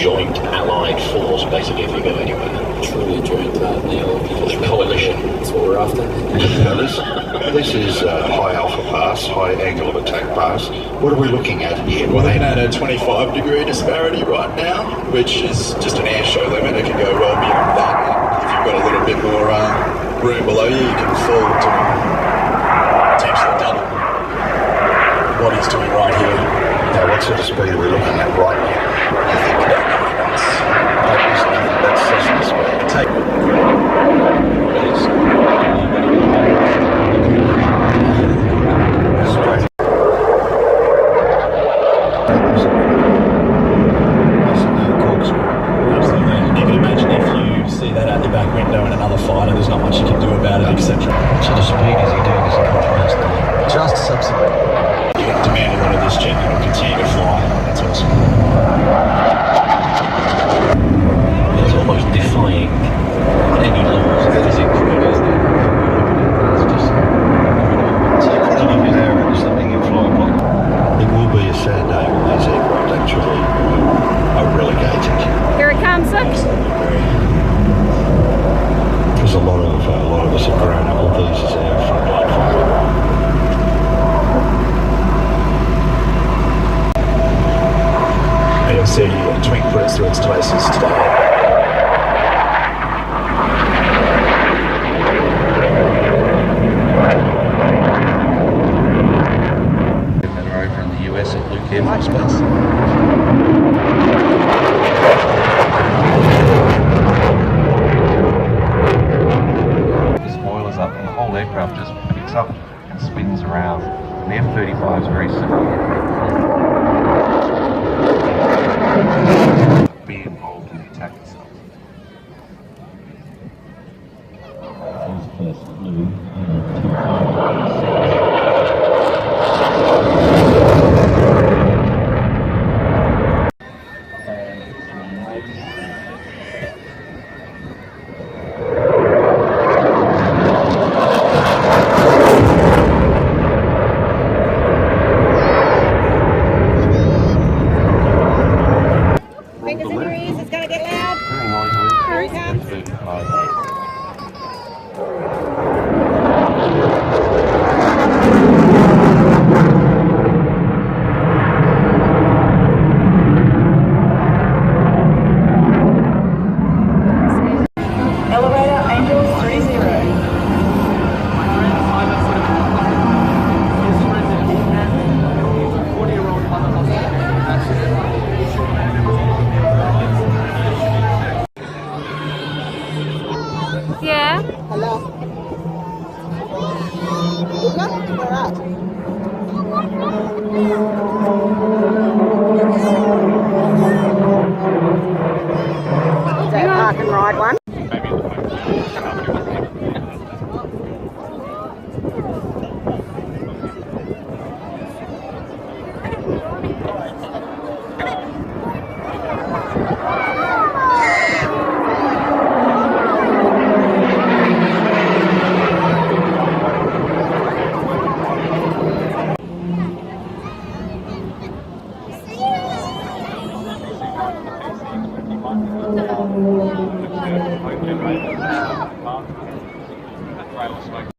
joint allied force, basically, if you go anywhere. Truly joint coalition. That's what we're after. Now this is high alpha pass, high angle of attack pass. What are we looking at here? We're looking at a 25-degree disparity right now, which is just an airshow limit. It can go well beyond that. If you've got a little bit more room below you, you can fall to potentially double what he's doing right here. Now what sort of speed are we looking at right now? I think about 9 knots. That is nothing, that's Cessna speed. Take Straight. Absolutely. You can imagine if you see that out the back window in another fighter, there's not much you can do about it, etc. What sort of speed is he doing as he comes past there? Just subsequent. You're going to demand a lot of this jet and it'll continue to fly. That's awesome. It's almost defying any laws of physics, really, isn't it? It's just There and something in flight block. It will be a sad day when these aircraft actually are relegated. Here it comes, look. Because a lot of us have grown up with these as our frontline fighter. And you'll see Twink put us through its places today. That are over in the US at Luke Air Force Base. The spoilers up and the whole aircraft just picks up and spins around. And the F-35 is very similar.